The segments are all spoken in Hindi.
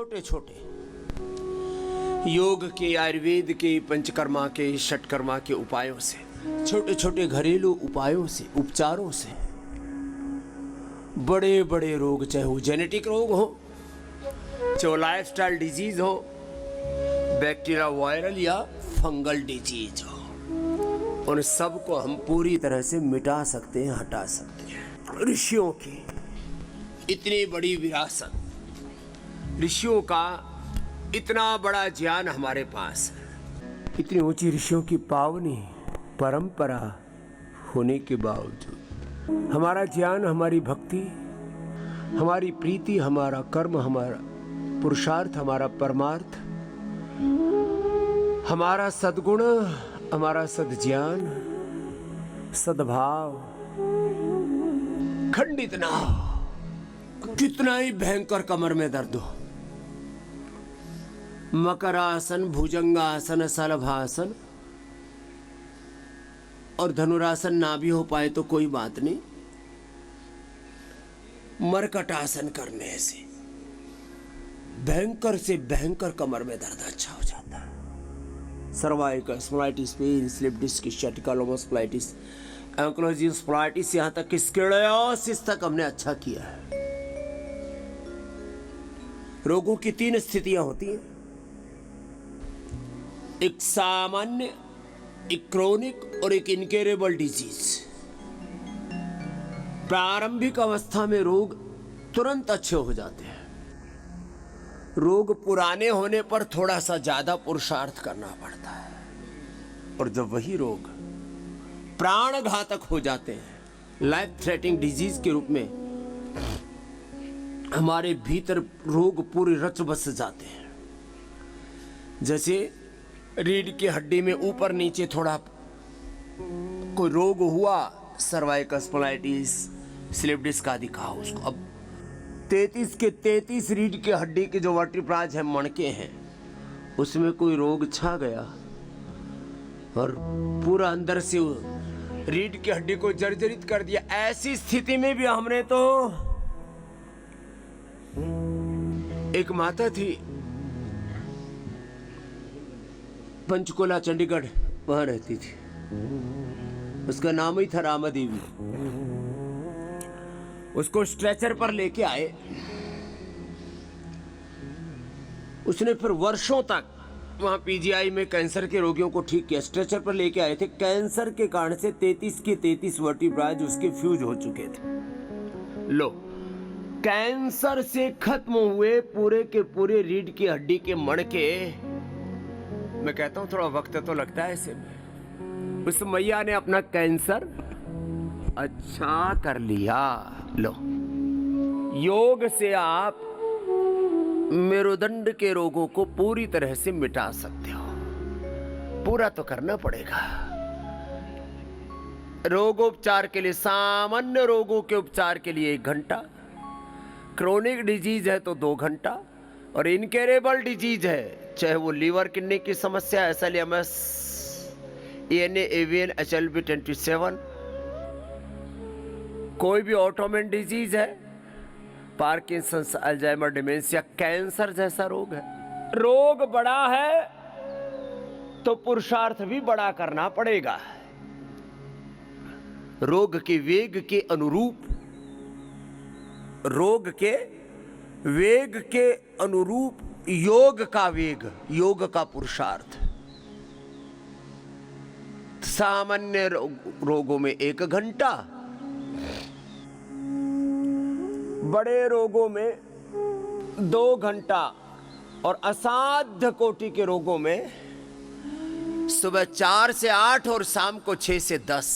छोटे छोटे योग के, आयुर्वेद के, पंचकर्मा के, षटकर्मा के उपायों से, छोटे छोटे घरेलू उपायों से, उपचारों से बड़े बड़े रोग, चाहे वो जेनेटिक रोग हो, चाहे वो लाइफस्टाइल डिजीज हो, बैक्टीरिया, वायरल या फंगल डिजीज हो, उन सब को हम पूरी तरह से मिटा सकते हैं, हटा सकते हैं। ऋषियों की इतनी बड़ी विरासत, ऋषियों का इतना बड़ा ज्ञान हमारे पास है, इतनी ऊंची ऋषियों की पावनी परंपरा होने के बावजूद हमारा ज्ञान, हमारी भक्ति, हमारी प्रीति, हमारा कर्म, हमारा पुरुषार्थ, हमारा परमार्थ, हमारा सद्गुण, हमारा सद्ज्ञान, सद्भाव खंडित ना हो। कितना ही भयंकर कमर में दर्द हो, मकरासन, भुजंगासन, शलभासन और धनुरासन ना भी हो पाए तो कोई बात नहीं, मरकटासन करने से भयंकर से भयंकर कमर में दर्द अच्छा हो जाता है। Cervical spondylitis, pain, slip disc, sciatica, lumbospondylitis, ankylosing spondylitis, यहाँ तक कि स्क्लेरोसिस तक हमने अच्छा किया है। रोगों की 3 स्थितियां होती हैं, एक सामान्य, एक क्रोनिक और एक इनक्योरेबल डिजीज। प्रारंभिक अवस्था में रोग तुरंत अच्छे हो जाते हैं, रोग पुराने होने पर थोड़ा सा ज्यादा पुरुषार्थ करना पड़ता है, और जब वही रोग प्राण घातक हो जाते हैं, लाइफ थ्रेटनिंग डिजीज के रूप में हमारे भीतर रोग पूरे रच बस जाते हैं। जैसे रीढ़ की हड्डी में ऊपर नीचे थोड़ा कोई रोग हुआ, सर्वाइकल स्पॉन्डिलाइटिस, स्लिप डिस्क आदि कहा उसको, अब 33 के 33 रीढ़ की हड्डी के जो वर्टिब्राज हैं, मणके हैं, उसमें कोई रोग छा गया और पूरा अंदर से रीढ़ की हड्डी को जर्जरित कर दिया। ऐसी स्थिति में भी हमने तो, एक माता थी पंचकुला, चंडीगढ़, वहां रहती थी, उसका नाम ही था रामा देवी। उसको स्ट्रेचर पर लेके आए, उसने फिर वर्षों तक वहां पीजीआई में कैंसर के रोगियों को ठीक किया। स्ट्रेचर पर लेके आए थे, कैंसर के कारण से 33 के 33 वर्टिब्राज उसके फ्यूज हो चुके थे। लो, कैंसर से खत्म हुए पूरे के पूरे रीढ़ की हड्डी के मणके। मैं कहता हूं थोड़ा वक्त तो लगता है ऐसे में, उस मैया ने अपना कैंसर अच्छा कर लिया। लो, योग से आप मेरुदंड के रोगों को पूरी तरह से मिटा सकते हो, पूरा तो करना पड़ेगा। रोगोपचार के लिए, सामान्य रोगों के उपचार के लिए 1 घंटा, क्रोनिक डिजीज है तो 2 घंटा, और इनक्योरेबल डिजीज है, चाहे वो लीवर, किडनी की समस्या, SLEMS, ENA, AVN, HLB 27, कोई भी ऑटोमेन डिजीज है, पार्किंसंस, अल्जाइमर, डिमेंशिया, कैंसर जैसा रोग है। रोग बड़ा है तो पुरुषार्थ भी बड़ा करना पड़ेगा। रोग के वेग के अनुरूप, रोग के वेग के अनुरूप योग का वेग, योग का पुरुषार्थ। सामान्य रोगों में 1 घंटा, बड़े रोगों में 2 घंटा, और असाध्य कोटि के रोगों में सुबह 4 से 8 और शाम को 6 से 10।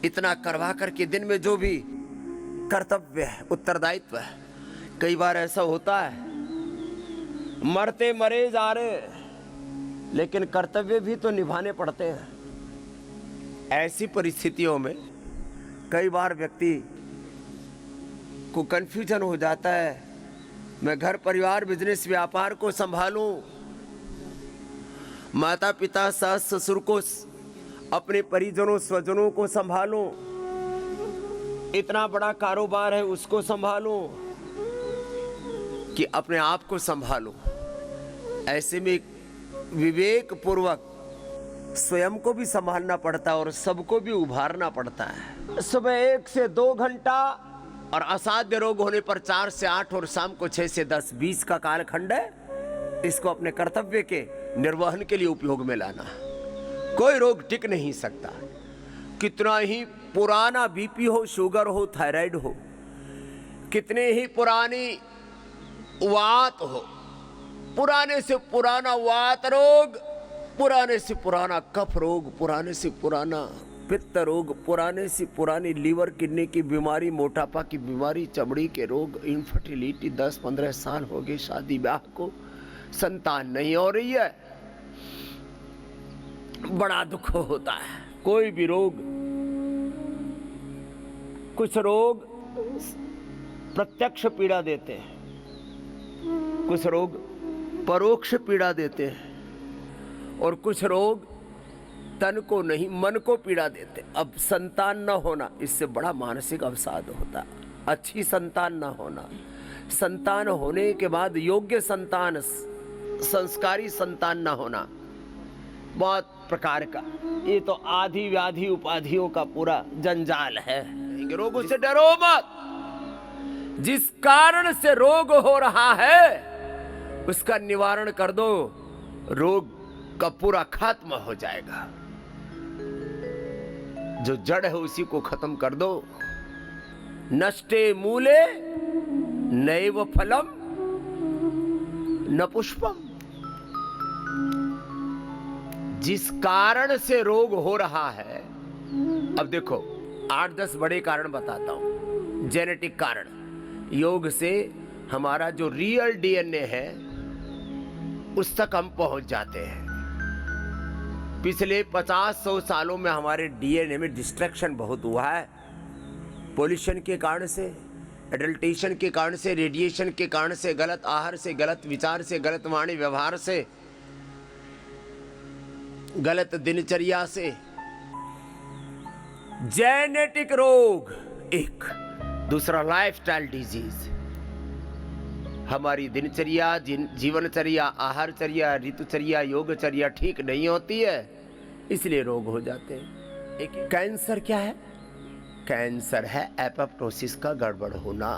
इतना करवा करके दिन में जो भी कर्तव्य है, उत्तरदायित्व है, कई बार ऐसा होता है मरते मरे जा रहे, लेकिन कर्तव्य भी तो निभाने पड़ते हैं। ऐसी परिस्थितियों में कई बार व्यक्ति को कंफ्यूजन हो जाता है, मैं घर परिवार, बिजनेस, व्यापार को संभालूं, माता पिता, सास ससुर को, अपने परिजनों स्वजनों को संभालूं, इतना बड़ा कारोबार है उसको संभालूं, कि अपने आप को संभालो। ऐसे में विवेक पूर्वक स्वयं को भी संभालना पड़ता है और सबको भी उभारना पड़ता है। सुबह 1 से 2 घंटा और असाध्य रोग होने पर 4 से 8 और शाम को 6 से 10, 20 का कालखंड है। इसको अपने कर्तव्य के निर्वहन के लिए उपयोग में लाना। कोई रोग टिक नहीं सकता, कितना ही पुराना बीपी हो, शुगर हो, थायराइड हो, कितने ही पुरानी वात हो, पुराने से पुराना वात रोग, पुराने से पुराना कफ रोग, पुराने से पुराना पित्त रोग, पुराने से पुरानी लीवर किडनी की बीमारी, मोटापा की बीमारी, चमड़ी के रोग, इनफर्टिलिटी, 10-15 साल हो गए शादी ब्याह को, संतान नहीं हो रही है, बड़ा दुख होता है। कोई भी रोग, कुछ रोग प्रत्यक्ष पीड़ा देते हैं, कुछ रोग परोक्ष पीड़ा देते हैं और कुछ रोग तन को नहीं मन को पीड़ा देते। अब संतान न होना, इससे बड़ा मानसिक अवसाद होता है। अच्छी संतान न होना, संतान होने के बाद योग्य संतान, संस्कारी संतान न होना, बहुत प्रकार का, ये तो आदि व्याधि उपाधियों का पूरा जंजाल है। रोगों से डरो मत। जिस कारण से रोग हो रहा है उसका निवारण कर दो, रोग का पूरा खात्मा हो जाएगा। जो जड़ है उसी को खत्म कर दो। नष्टे मूले नैव फलम न पुष्पम। जिस कारण से रोग हो रहा है, अब देखो 8-10 बड़े कारण बताता हूं। जेनेटिक कारण, योग से हमारा जो रियल डीएनए है उस तक हम पहुंच जाते हैं। पिछले 50-100 सालों में हमारे डीएनए में डिस्ट्रक्शन बहुत हुआ है। पोल्यूशन के कारण से, एडल्टेशन के कारण से, रेडिएशन के कारण से, गलत आहार से, गलत विचार से, गलत वाणी व्यवहार से, गलत दिनचर्या से। जेनेटिक रोग एक, दूसरा लाइफस्टाइल डिजीज। हमारी दिनचर्या, जीवनचर्या, आहारचर्या, ऋतुचर्या, योगचर्या ठीक नहीं होती है, इसलिए रोग हो जाते हैं। एक कैंसर क्या है? कैंसर है एपोप्टोसिस का गड़बड़ होना।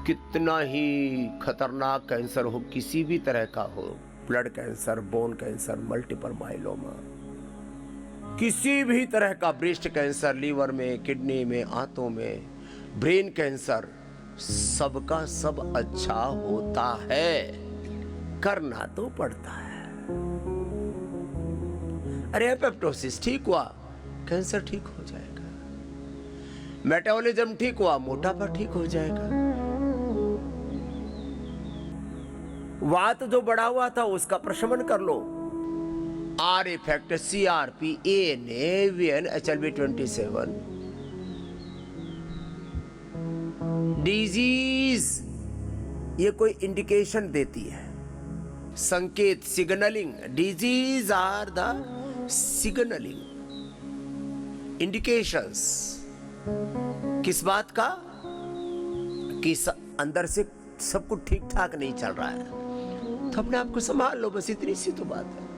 कितना ही खतरनाक कैंसर हो, किसी भी तरह का हो, blood cancer, bone cancer, multiple myeloma, किसी भी तरह का, ब्रेस्ट कैंसर, लीवर में, किडनी में, आंतों में, ब्रेन कैंसर, सबका सब अच्छा होता है, करना तो पड़ता है। अरे एपोप्टोसिस ठीक हुआ, कैंसर ठीक हो जाएगा। मेटाबॉलिज्म ठीक हुआ, मोटापा ठीक हो जाएगा। वात जो बढ़ा हुआ था उसका प्रशमन कर लो। R effect, CRP, ANA, AVN, HLB27, disease, ये कोई इंडिकेशन देती है, संकेत, signalling. Disease are the signalling indications. किस बात का? कि अंदर से सब कुछ ठीक ठाक नहीं चल रहा है, तो अपने आप को संभाल लो, बस इतनी सी तो बात है।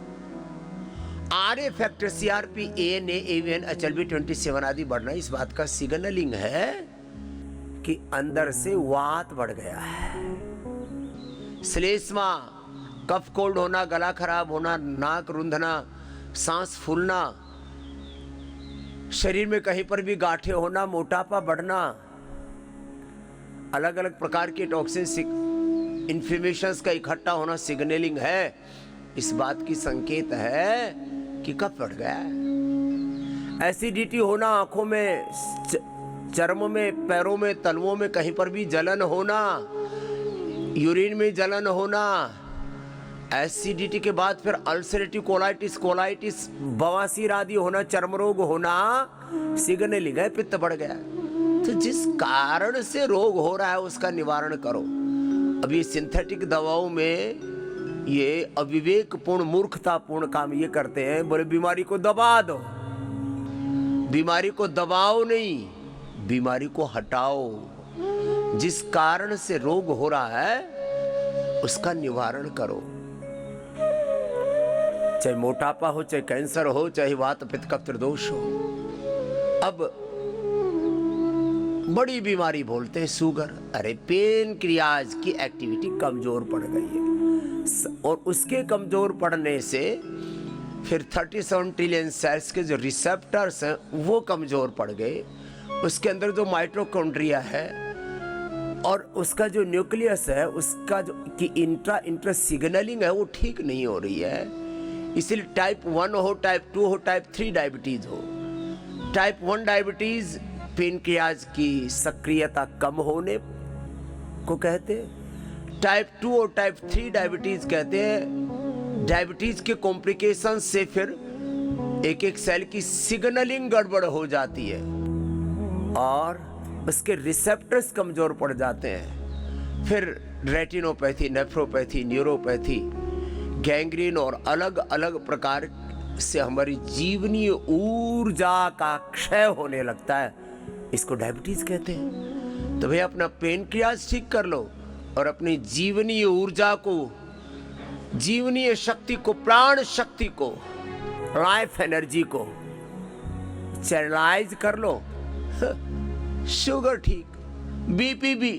RA factor, CRP, ANA, AVN, HLB27 आदि बढ़ना इस बात का सिग्नलिंग है कि अंदर से वात बढ़ गया है। श्लेष्मा, कफ कोल्ड होना, गला खराब होना, नाक रुंधना, सांस फूलना, शरीर में कहीं पर भी गांठें होना, मोटापा बढ़ना, अलग अलग प्रकार के टॉक्सिन, इन्फ्लेमेशंस का इकट्ठा होना सिग्नलिंग है। इस बात की संकेत है कि कफ बढ़ गया है। एसिडिटी होना, आंखों में, चर्म में, पैरों में, तलवों में कहीं पर भी जलन होना, यूरिन में जलन होना, एसिडिटी के बाद फिर अल्सरेटिव कोलाइटिस, बवासीर आदि होना, चर्म रोग होना, सिग्नलिंग है पित्त बढ़ गया। तो जिस कारण से रोग हो रहा है उसका निवारण करो। अब ये सिंथेटिक दवाओं में ये अविवेकपूर्ण, मूर्खतापूर्ण काम ये करते हैं, बोले बीमारी को दबा दो। बीमारी को दबाओ नहीं, बीमारी को हटाओ। जिस कारण से रोग हो रहा है उसका निवारण करो। चाहे मोटापा हो, चाहे कैंसर हो, चाहे वात पित्त कफ त्रिदोष हो। अब बड़ी बीमारी बोलते हैं शुगर, अरे पेनक्रियाज की एक्टिविटी कमजोर पड़ गई है और उसके कमजोर पड़ने से फिर 37 ट्रिलियन सेल्स के जो रिसेप्टर्स हैं वो कमजोर पड़ गए। उसके अंदर जो माइटोकॉन्ड्रिया है और उसका जो न्यूक्लियस है उसका जो कि इंट्रा सिग्नलिंग है वो ठीक नहीं हो रही है। इसलिए टाइप 1 हो, टाइप 2 हो, टाइप 3 डायबिटीज हो। टाइप 1 डायबिटीज पेनक्रियाज की सक्रियता कम होने को कहते हैं। टाइप 2 और टाइप 3 डायबिटीज कहते हैं डायबिटीज के कॉम्प्लिकेशन से फिर एक एक सेल की सिग्नलिंग गड़बड़ हो जाती है और उसके रिसेप्टर्स कमजोर पड़ जाते हैं। फिर रेटिनोपैथी, नेफ्रोपैथी, न्यूरोपैथी, गैंग्रीन और अलग अलग प्रकार से हमारी जीवनीय ऊर्जा का क्षय होने लगता है। इसको डायबिटीज कहते हैं। तो भैया अपना पेनक्रियाज ठीक कर लो और अपनी जीवनीय ऊर्जा को, जीवनीय शक्ति को, प्राण शक्ति को, लाइफ एनर्जी को चैनलाइज कर लो। शुगर ठीक, बीपी भी,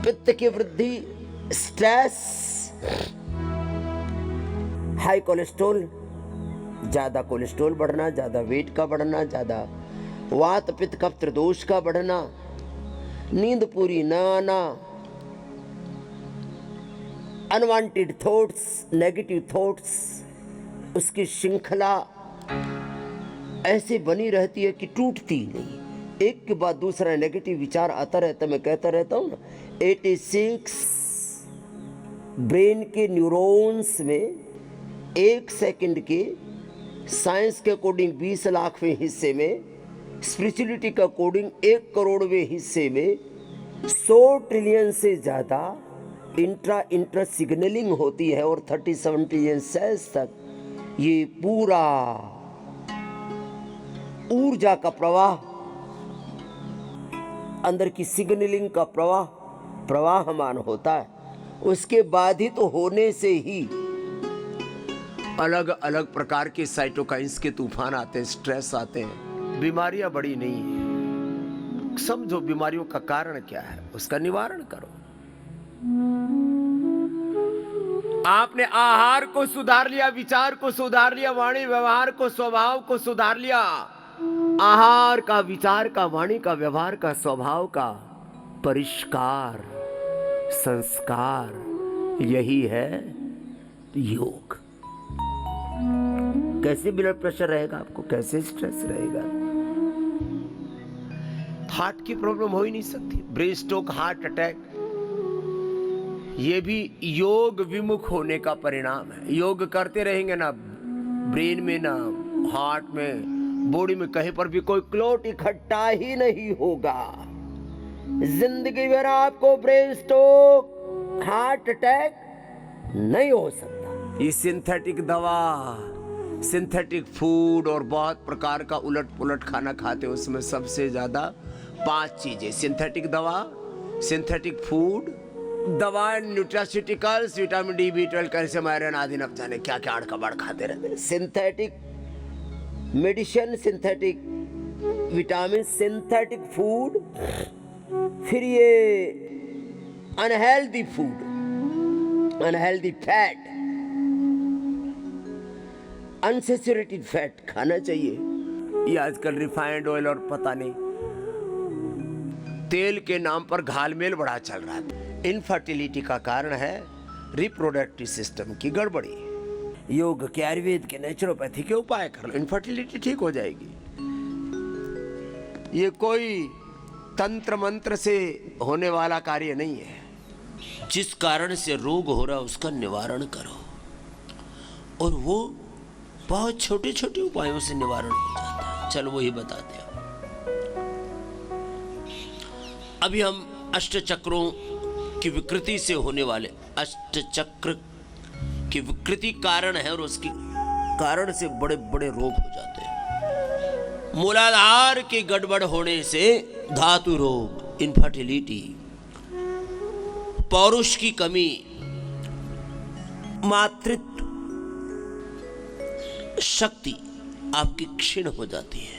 पित्त की वृद्धि, स्ट्रेस, हाई कोलेस्ट्रॉल, ज्यादा कोलेस्ट्रॉल बढ़ना, ज्यादा वेट का बढ़ना, ज्यादा वात पित्त कफ त्रिदोष का बढ़ना, नींद पूरी न आना, अनवांटेड थॉट्स, नेगेटिव थॉट्स, उसकी श्रृंखला ऐसे बनी रहती है कि टूटती नहीं, एक के बाद दूसरा नेगेटिव विचार आता रहता है। मैं कहता रहता हूँ ना, 86 ब्रेन के न्यूरॉन्स में 1 सेकंड के, साइंस के अकॉर्डिंग 20 लाखवें हिस्से में, स्पिरिचुअलिटी का अकॉर्डिंग 1 करोड़वें हिस्से में 100 ट्रिलियन से ज़्यादा इंट्रा सिग्नलिंग होती है और 37 ट्रिलियन सेल्स तक ये पूरा ऊर्जा का प्रवाह, अंदर की सिग्नलिंग का प्रवाहमान होता है। उसके बाधित तो होने से ही अलग अलग प्रकार के साइटोकाइंस के तूफान आते हैं, स्ट्रेस आते हैं। बीमारियां बड़ी नहीं है, समझो बीमारियों का कारण क्या है, उसका निवारण करो। आपने आहार को सुधार लिया, विचार को सुधार लिया, वाणी व्यवहार को, स्वभाव को सुधार लिया। आहार का, विचार का, वाणी का, व्यवहार का, स्वभाव का परिष्कार, संस्कार, यही है योग। कैसे ब्लड प्रेशर रहेगा आपको, कैसे स्ट्रेस रहेगा, हार्ट की प्रॉब्लम हो ही नहीं सकती, ब्रेन स्ट्रोक, हार्ट अटैक, ये भी योग विमुख होने का परिणाम है। योग करते रहेंगे ना ब्रेन में, ना हार्ट में, बॉडी में कहीं पर भी कोई क्लॉट इकट्ठा ही नहीं होगा। जिंदगी भर आपको ब्रेन स्ट्रोक, हार्ट अटैक नहीं हो सकता। ये सिंथेटिक दवा, सिंथेटिक फूड और बहुत प्रकार का उलट पुलट खाना खाते, उसमें सबसे ज्यादा 5 चीजें, सिंथेटिक दवा, सिंथेटिक फूड, दवा, nutraceuticals, vitamin D, B12, calcium, iron आदि, न जाने क्या क्या अड़कबाड़ खाते रहते हैं। Synthetic medicine, synthetic vitamin, synthetic food, फिर ये unhealthy food, unhealthy fat, unsaturated fat खाना चाहिए। ये आजकल रिफाइंड ऑयल और पता नहीं तेल के नाम पर घालमेल बड़ा चल रहा है। इनफर्टिलिटी का कारण है रिप्रोडक्टिव सिस्टम की गड़बड़ी। योग के, आयुर्वेद के, नेचुरोपैथी के उपाय कर लो, इनफर्टिलिटी ठीक हो जाएगी। ये कोई तंत्र मंत्र से होने वाला कार्य नहीं है। जिस कारण से रोग हो रहा है उसका निवारण करो, और वो बहुत छोटे छोटे उपायों से निवारण हो जाता है। चलो वही बताते हैं। अभी हम अष्टचक्रों की विकृति से होने वाले, अष्टचक्र की विकृति कारण है और उसके कारण से बड़े बड़े रोग हो जाते हैं। मूलाधार के गड़बड़ होने से धातु रोग, इनफर्टिलिटी, पौरुष की कमी, मातृत्व शक्ति आपकी क्षीण हो जाती है,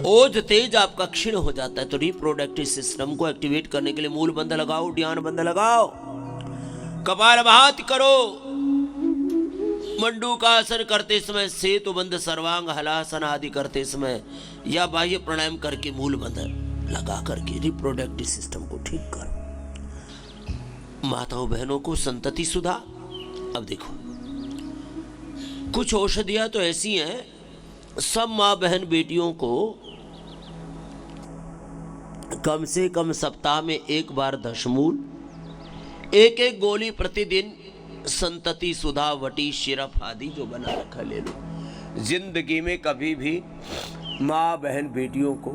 ओज तेज आपका क्षीण हो जाता है। तो रिप्रोडक्टिव सिस्टम को एक्टिवेट करने के लिए मूल बंध लगाओ, ध्यान बंध लगाओ, कपालभाति करो, मंडूकासन करते समय, सेतु बंध, सर्वांग हलासन आदि करते समय या बाह्य प्राणायाम करके मूल बंध लगा करके रिप्रोडक्टिव सिस्टम को ठीक करो। माताओं बहनों को संतति सुधा। अब देखो, कुछ औषधियां तो ऐसी हैं, सब माँ बहन बेटियों को कम से कम सप्ताह में एक बार दशमूल, एक एक गोली प्रतिदिन संतति सुधा वटी सिरप आदि जो बना रखा ले लो। जिंदगी में कभी भी माँ बहन बेटियों को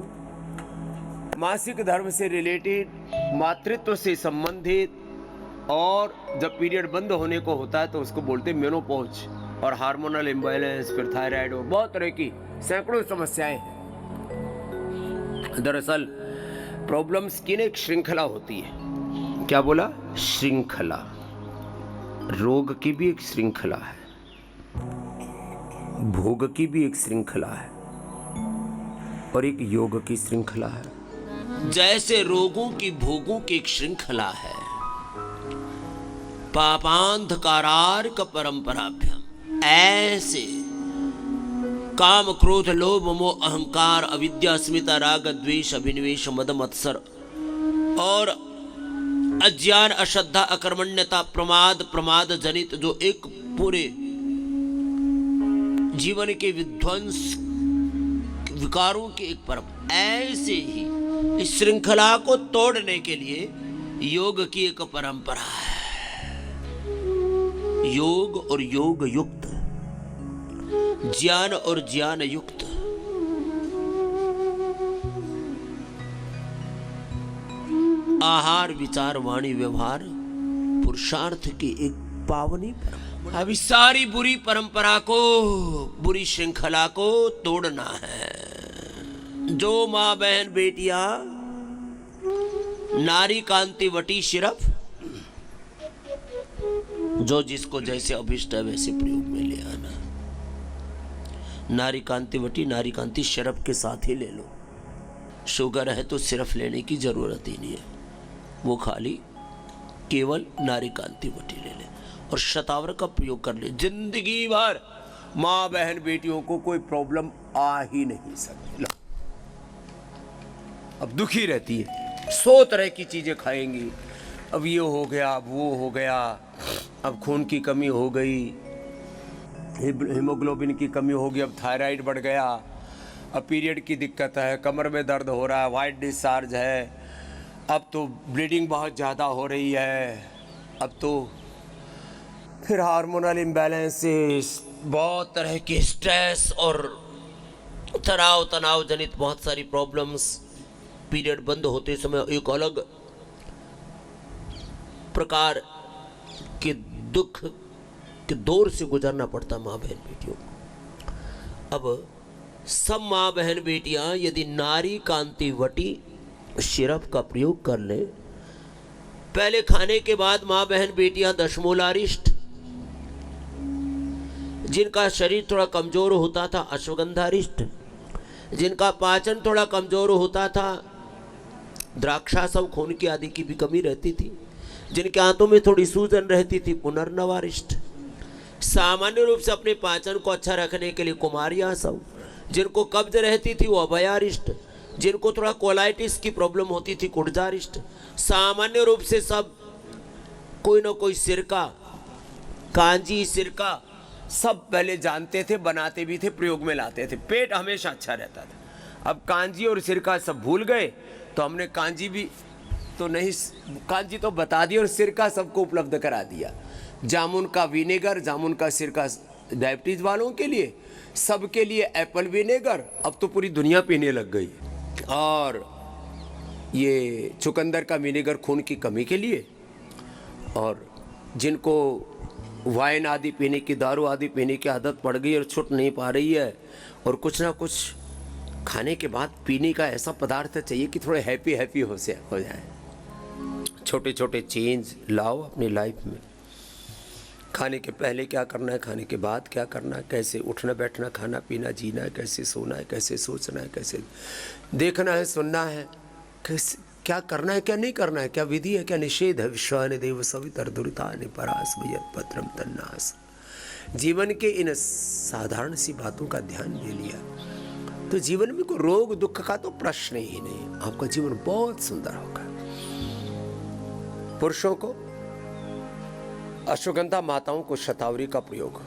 मासिक धर्म से रिलेटेड, मातृत्व से संबंधित, और जब पीरियड बंद होने को होता है तो उसको बोलते हैं मेनोपॉज, और हार्मोनल इम्बैलेंस, फिर थायराइड और बहुत तरह की सैकड़ों समस्याएं हैं। दरअसल प्रॉब्लम्स की एक श्रृंखला होती है। क्या बोला? श्रृंखला। रोग की भी एक श्रृंखला है, भोग की भी एक श्रृंखला है, और एक योग की श्रृंखला है। जैसे रोगों की भोगों की एक श्रृंखला है, पापांधकारार्क परंपराभ्याम, ऐसे काम क्रोध लोभ मोह अहंकार अविद्या अस्मिता राग द्वेष अभिनिवेश मद मत्सर और अज्ञान अश्रद्धा अकर्मण्यता प्रमाद जनित जो एक पूरे जीवन के विध्वंस विकारों की एक परंपरा, ऐसे ही इस श्रृंखला को तोड़ने के लिए योग की एक परंपरा है। योग और योग युक्त, ज्ञान और ज्ञान युक्त, आहार विचार वाणी व्यवहार पुरुषार्थ की एक पावनी परंपरा। अब इस सारी बुरी परंपरा को, बुरी श्रृंखला को तोड़ना है। जो माँ बहन बेटियां नारी कांति वटी सिरप, जो जिसको जैसे अभिष्ट है वैसे प्रयोग में ले आना। नारी कांति वटी, नारी कांति सिरप के साथ ही ले लो। शुगर है तो सिरप लेने की जरूरत ही नहीं है, वो खाली केवल नारी कांति वटी ले ले और शतावर का प्रयोग कर ले। जिंदगी भर माँ बहन बेटियों को कोई प्रॉब्लम आ ही नहीं सकती। अब दुखी रहती है, 100 तरह की चीजें खाएंगी, अब ये हो गया, अब वो हो गया, अब खून की कमी हो गई, हीमोग्लोबिन की कमी हो गई, अब थायराइड बढ़ गया, अब पीरियड की दिक्कत है, कमर में दर्द हो रहा है, वाइट डिस्चार्ज है, अब तो ब्लीडिंग बहुत ज़्यादा हो रही है, अब तो फिर हार्मोनल इम्बैलेंसेस, बहुत तरह के स्ट्रेस और तनाव जनित बहुत सारी प्रॉब्लम्स। पीरियड बंद होते समय एक अलग प्रकार के दुख के दौर से गुजरना पड़ता माँ बहन बेटियों को। अब सब माँ बहन बेटियां यदि नारी कांति वटी सिरप का प्रयोग कर ले, पहले खाने के बाद माँ बहन बेटियां दशमूलारिष्ट, जिनका शरीर थोड़ा कमजोर होता था अश्वगंधारिष्ट, जिनका पाचन थोड़ा कमजोर होता था द्राक्षासव खून की आदि की भी कमी रहती थी, जिनके हाथों में थोड़ी सूजन रहती थी पुनर्नवारिष्ट, सामान्य रूप से अपने पाचन को अच्छा रखने के लिए कुमारियां सब, जिनको कब्ज रहती थी वो अभयारिष्ट, जिनको थोड़ा कोलाइटिस की प्रॉब्लम होती थी कुर्जारिष्ट, सामान्य रूप से सब कोई ना कोई सिरका, कांजी सिरका सब पहले जानते थे, बनाते भी थे, प्रयोग में लाते थे, पेट हमेशा अच्छा रहता था। अब कांजी और सिरका सब भूल गए तो हमने कांजी भी तो नहीं, कांजी तो बता दी और सिरका सबको उपलब्ध करा दिया। जामुन का विनेगर, जामुन का सिरका डायबिटीज वालों के लिए, सबके लिए एप्पल विनेगर, अब तो पूरी दुनिया पीने लग गई। और ये चुकंदर का विनेगर खून की कमी के लिए, और जिनको वाइन आदि पीने की, दारू आदि पीने की आदत पड़ गई और छूट नहीं पा रही है, और कुछ ना कुछ खाने के बाद पीने का ऐसा पदार्थ चाहिए कि थोड़े हैप्पी हो जाए, छोटे छोटे चेंज लाओ अपनी लाइफ में। खाने के पहले क्या करना है, खाने के बाद क्या करना है, कैसे उठना बैठना, खाना पीना, जीना है, कैसे सोना है, कैसे सोचना है, कैसे देखना है, सुनना है, कैसे क्या करना है, क्या नहीं करना है, क्या विधि है, क्या निषेध है। विश्वानि देव सवितर दुरितानि परास भयत्पत्रम तन्नास। जीवन के इन साधारण सी बातों का ध्यान ले लिया तो जीवन में कोई रोग दुख का तो प्रश्न ही नहीं, आपका जीवन बहुत सुंदर होगा। पुरुषों को अश्वगंधा, माताओं को शतावरी का प्रयोग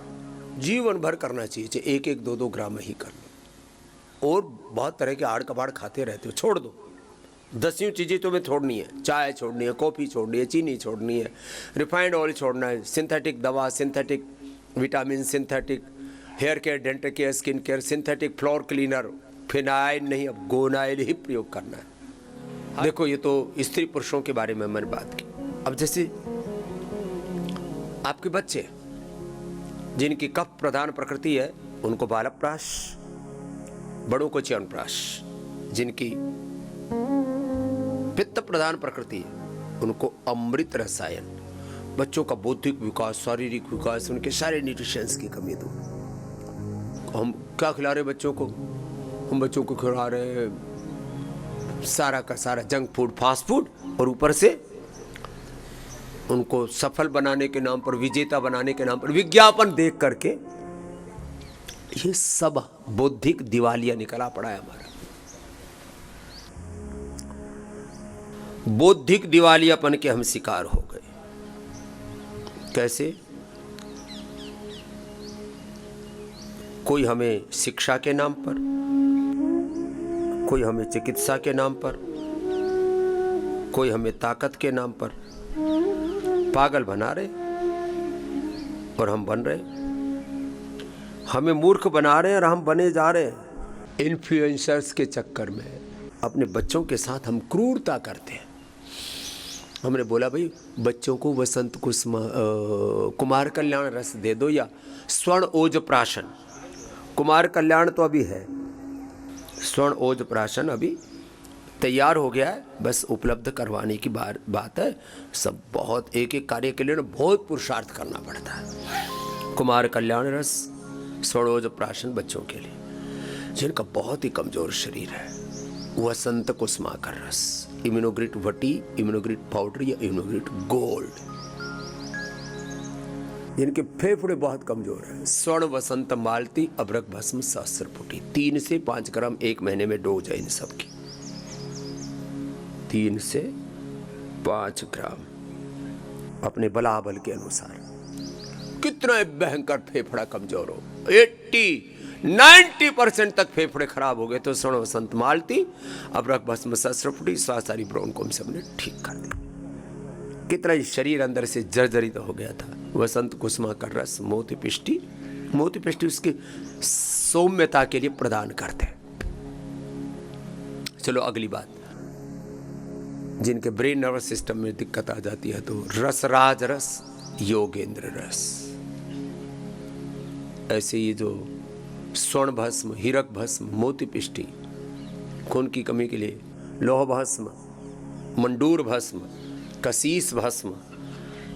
जीवन भर करना चाहिए, चाहे 1-1, 2-2 ग्राम ही कर लो। और बहुत तरह के आड़ कबाड़ खाते रहते हो, छोड़ दो। 10 चीज़ें तुम्हें छोड़नी है, चाय छोड़नी है, कॉफ़ी छोड़नी है, चीनी छोड़नी है, रिफाइंड ऑयल छोड़ना है, सिंथेटिक दवा, synthetic vitamin, synthetic hair care, dental care, skin care, synthetic floor cleaner, phenyl नहीं, अब गोनाइल ही प्रयोग करना है। देखो, ये तो स्त्री पुरुषों के बारे में मैंने बात की। अब जैसे आपके बच्चे जिनकी कफ प्रधान प्रकृति है उनको बालप्राश, बड़ों को च्यवनप्राश। जिनकी पित्त प्रधान प्रकृति है उनको अमृत रसायन। बच्चों का बौद्धिक विकास, शारीरिक विकास, उनके सारे न्यूट्रिशंस की कमी दूर। हम क्या खिला रहे बच्चों को? हम बच्चों को खिला रहे सारा का सारा जंक फूड, फास्ट फूड, और ऊपर से उनको सफल बनाने के नाम पर, विजेता बनाने के नाम पर विज्ञापन देख करके ये सब बौद्धिक दिवालिया निकला पड़ा है हमारा। बौद्धिक दिवालियापन के हम शिकार हो गए। कैसे? कोई हमें शिक्षा के नाम पर, कोई हमें चिकित्सा के नाम पर, कोई हमें ताकत के नाम पर पागल बना रहे और हम बन रहे। हमें मूर्ख बना रहे हैं और हम बने जा रहे हैं। इन्फ्लुएंसर्स के चक्कर में अपने बच्चों के साथ हम क्रूरता करते हैं। हमने बोला भाई बच्चों को वसंत कुमार कल्याण रस दे दो या स्वर्ण ओज प्राशन। कुमार कल्याण तो अभी है, स्वर्ण ओज प्राशन अभी तैयार हो गया है, बस उपलब्ध करवाने की बात है। सब बहुत एक कार्य के लिए बहुत पुरुषार्थ करना पड़ता है। कुमार कल्याण रस, स्वर्ण प्राशन बच्चों के लिए जिनका बहुत ही कमजोर शरीर है। वसंत कुसुमाकर रस, इम्यूनोग्रिट वटी, इम्यूनोग्रिट पाउडर या इम्यूनोग्रिट गोल्ड। जिनके फेफड़े बहुत कमजोर हैं, स्वर्ण वसंत मालती, अभ्रक भस्म, सहस्त्र फुटी। 3 से 5 ग्राम 1 महीने में डोज है इन सबकी। 3 से 5 ग्राम अपने बलाबल के अनुसार। कितना भयंकर फेफड़ा कमजोर हो, 80-90% तक फेफड़े खराब हो गए तो स्वर्ण वसंत मालती, अभ्रक भस्म, सहस्त्र फुटी, सारी ब्रोन को हम सबने ठीक कर दी। कितना ही शरीर अंदर से जर्जरित हो गया था। वसंत कुसुमाकर रस, मोती पिष्टी। मोती पिष्टी उसकी सौम्यता के लिए प्रदान करते। चलो अगली बात, जिनके ब्रेन नर्वस सिस्टम में दिक्कत आ जाती है तो रसराज रस, योगेंद्र रस। ऐसे ये जो स्वर्ण भस्म, हीरक भस्म, मोती पिष्टी, खून की कमी के लिए लोह भस्म, मंडूर भस्म, कशीस भस्म।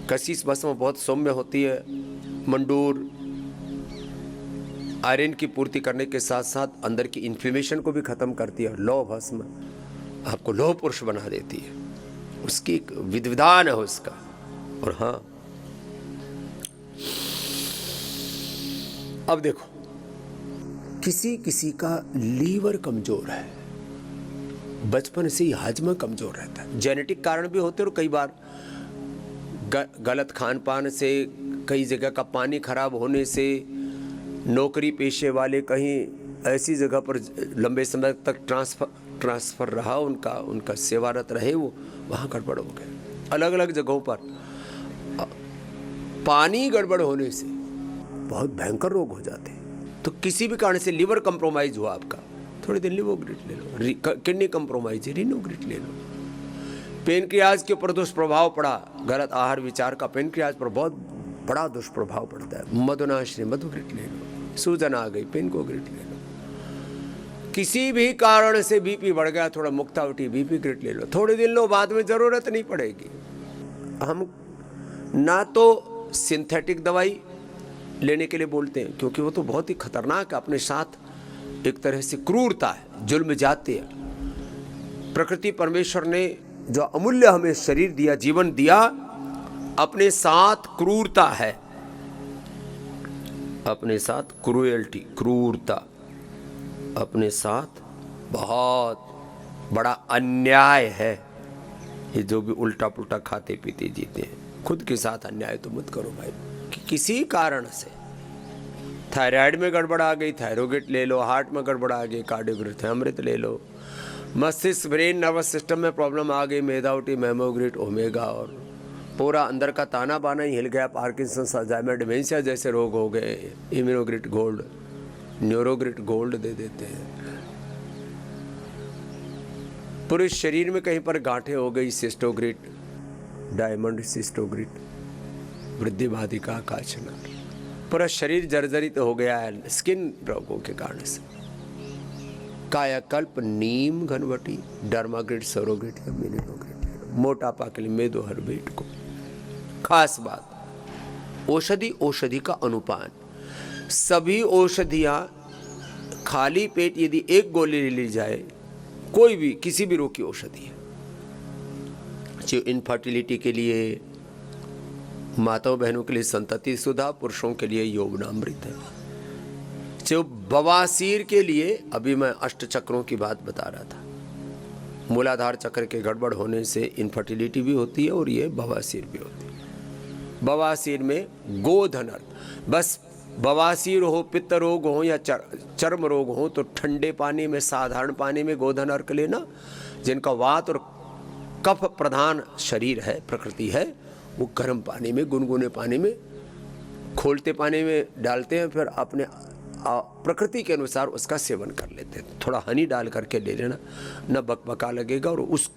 कशीस भस्म बहुत सौम्य होती है। मंडूर आयरन की पूर्ति करने के साथ साथ अंदर की इन्फ्लेमेशन को भी खत्म करती है। लौह भस्म आपको लौह पुरुष बना देती है। उसकी एक विधान है उसका। और हाँ, अब देखो, किसी का लीवर कमजोर है, बचपन से ही हाजमा कमजोर रहता है। जेनेटिक कारण भी होते हैं और कई बार गलत खान पान से, कई जगह का पानी खराब होने से, नौकरी पेशे वाले कहीं ऐसी जगह पर लंबे समय तक ट्रांसफ़र रहा उनका सेवारत रहे, वो वहाँ गड़बड़ हो गए। अलग अलग जगहों पर पानी गड़बड़ होने से बहुत भयंकर रोग हो जाते हैं। तो किसी भी कारण से लिवर कंप्रोमाइज हुआ आपका, थोड़े दिन लिवोग्रिट ले लो। किडनी कंप्रोमाइज है, रिनोग्रिट ले लो। पेनक्रियाज के ऊपर दुष्प्रभाव पड़ा, गलत आहार विचार का पेनक्रियाज पर बहुत बड़ा दुष्प्रभाव पड़ता है। मधुनाश्री, मधुग्रिट ले लो। सूजन आ गई, पेनकोग्रिट ले लो। किसी भी कारण से बीपी बढ़ गया, थोड़ा मुक्तावटी बीपी ग्रिट ले लो। थोड़े दिन लो, बाद में जरूरत नहीं पड़ेगी। हम ना तो सिंथेटिक दवाई लेने के लिए बोलते हैं, क्योंकि वो तो बहुत ही खतरनाक है, अपने साथ एक तरह से क्रूरता है, जुल्म जाती है। प्रकृति परमेश्वर ने जो अमूल्य हमें शरीर दिया, जीवन दिया, अपने साथ क्रूरता है, अपने साथ क्रूएल्टी, क्रूरता, अपने साथ बहुत बड़ा अन्याय है। ये जो भी उल्टा पुल्टा खाते पीते जीते हैं, खुद के साथ अन्याय तो मत करो भाई। कि किसी कारण से थायराइड में गड़बड़ आ गई, थायरोगेट ले लो, हार्ट में गड़बड़ आ गई, कार्डियोग्रिट अमृत ले लो, मस्तिष्क ब्रेन नर्वस सिस्टम में प्रॉब्लम आ गई, मेदाउटी, मेमोग्रिट, ओमेगा, और पूरा अंदर का ताना बाना ही हिल गया, पार्किंसंस, अल्जाइमर, डिमेंशिया जैसे रोग हो गए, इम्यूनोग्रिट गोल्ड, न्यूरोग्रिट गोल्ड दे देते हैं। पूरे शरीर में कहीं पर गांठें हो गई, सिस्टोग्रिट, डायमंड सिस्टोग्रिट, वृद्धि बाधिका, काचना, पूरा शरीर जर्जरित हो गया है स्किन रोगों के कारण से। कायाकल्प, नीम घनवटी, डर्माग्रिट, सरोग्रिट या मिनिलोग्रिट, मोटापा के लिए मेदोहर्बेट को। खास बात, औषधि का अनुपान। सभी औषधियां खाली पेट यदि एक गोली ले ली जाए, कोई भी किसी भी रोग की औषधि है, जो इनफर्टिलिटी के लिए, माताओं बहनों के लिए संतति सुधा, पुरुषों के लिए यौवनामृत है, जो बवासीर के लिए, अभी मैं अष्ट चक्रों की बात बता रहा था, मूलाधार चक्र के गड़बड़ होने से इनफर्टिलिटी भी होती है और ये बवासीर भी होती है। बवासीर में गोधन अर्क, बस बवासीर हो, पित्त रोग हो या चर्म रोग हो तो ठंडे पानी में, साधारण पानी में गोधन अर्क लेना। जिनका वात और कफ प्रधान शरीर है, प्रकृति है, वो गर्म पानी में, गुनगुने पानी में, खोलते पानी में डालते हैं, फिर अपने प्रकृति के अनुसार उसका सेवन कर लेते हैं। थोड़ा हनी डाल करके ले लेना, न बकबका लगेगा, और उस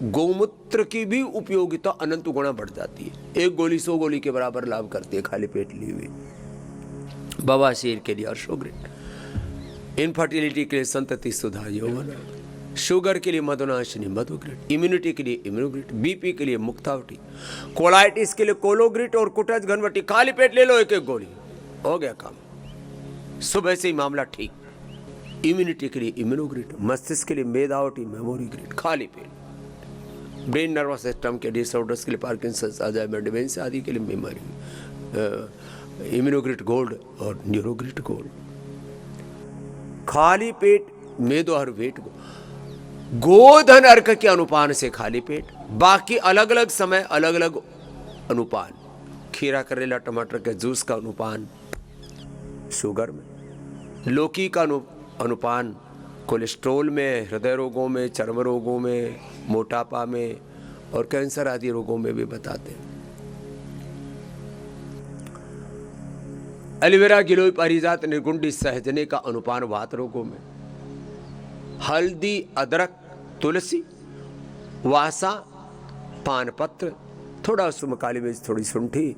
गौमूत्र की भी उपयोगिता अनंत गुणा बढ़ जाती है। एक गोली 100 गोली के बराबर लाभ करती है खाली पेट ली हुई। बवासीर के लिए अश्वग्रिट, इनफर्टिलिटी के लिए संतति सुधा यौवन, शुगर के लिए मधुनाशिनी मधुग्रिट, इम्यूनिटी के लिए इम्यूनोग्रिट, बीपी के लिए मुक्तावटी, कोलाइटिस के लिए कोलोग्रिट और कुटज घनवटी। खाली पेट ले लो एक एक गोली, हो गया काम, सुबह से ही मामला ठीक। इम्यूनिटी के लिए इम्यूनोग्रिट, मस्तिष्क के लिए मेदावटी, मेमोरी ग्रिट, खाली पेट। ब्रेन नर्वस सिस्टम के डिसऑर्डर्स के लिए, पार्किंसंस, अल्जाइमर, डिमेंशिया आदि के लिए मेमोरी, इम्यूनोग्रिट गोल्ड और न्यूरोग्रिट गोल्ड। खाली पेट मेदोहर्बेट को गोधन अर्क के अनुपान से खाली पेट, बाकी अलग अलग समय अलग अलग अनुपान। खीरा, करेला, टमाटर के जूस का अनुपान शुगर में, लौकी का अनुपान कोलेस्ट्रोल में, हृदय रोगों में, चर्म रोगों में, मोटापा में और कैंसर आदि रोगों में भी बताते हैं। एलोवेरा, गिलोय, पारिजात, निर्गुंडी, सहजने का अनुपान वात रोगों में। हल्दी, अदरक, तुलसी, वासा, पान पत्र, थोड़ा उसमें काली मिर्च, थोड़ी शुंठी,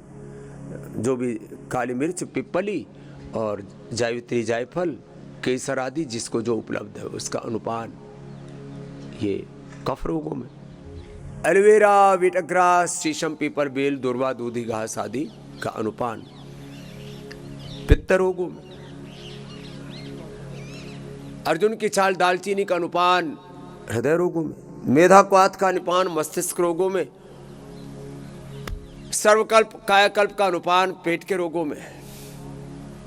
जो भी काली मिर्च, पिपली और जावित्री, जायफल, केसर आदि जिसको जो उपलब्ध है उसका अनुपान ये कफ रोगों में। एलोवेरा, वीटग्रास, शीशम, पीपल, बेल, दुर्वा, दूधी घास आदि का अनुपान पित्त रोगों में। अर्जुन की छाल, दालचीनी का अनुपान हृदय रोगों में। मेधा क्वाथ का अनुपान मस्तिष्क रोगों में। सर्वकल्प, कायाकल्प का अनुपान पेट के रोगों में।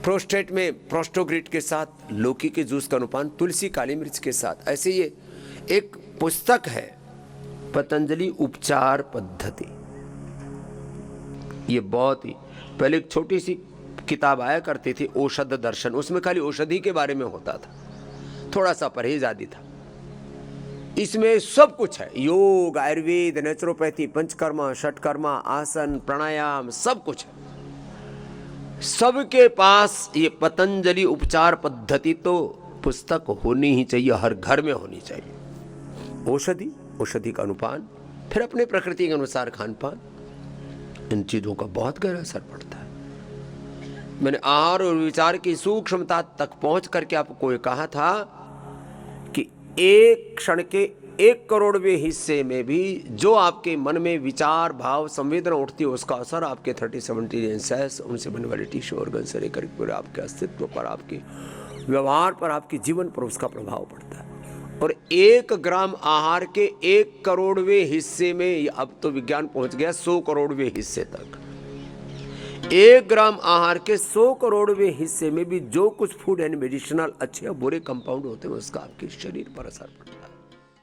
प्रोस्टेट में प्रोस्टोग्रिट के साथ, लौकी के जूस का अनुपान तुलसी, काली मिर्च के साथ। ऐसे ये एक पुस्तक है पतंजलि उपचार पद्धति। ये बहुत ही पहले एक छोटी सी किताब आया करती थी, औषध दर्शन, उसमें खाली औषधि के बारे में होता था, थोड़ा सा परहेज आदि था। इसमें सब कुछ है, योग, आयुर्वेद, नेचुरोपैथी, पंचकर्मा, षटकर्मा, आसन, प्राणायाम, सब कुछ है। सबके पास ये पतंजलि उपचार पद्धति तो पुस्तक होनी ही चाहिए, हर घर में होनी चाहिए। औषधि, औषधि का अनुपान, फिर अपने प्रकृति के अनुसार खान पान, इन चीजों का बहुत गहरा असर पड़ता है। मैंने आहार और विचार की सूक्ष्मता तक पहुंच करके आपको ये कहा था कि एक क्षण के 1 करोड़वें हिस्से में भी जो आपके मन में विचार, भाव, संवेदना उठती है उसका असर आपके 30-70 सेल्स, उनसे बनने वाले टिश्यू ऑर्गन से लेकर पूरे आपके अस्तित्व पर, आपके व्यवहार पर, आपके जीवन पर उसका प्रभाव पड़ता है। और 1 ग्राम आहार के 1 करोड़वें हिस्से में, अब तो विज्ञान पहुंच गया 100 करोड़वें हिस्से तक, 1 ग्राम आहार के 100 करोड़वें हिस्से में भी जो कुछ फूड एंड मेडिसिनल अच्छे और बुरे कंपाउंड होते हैं उसका आपके शरीर पर असर पड़ता है।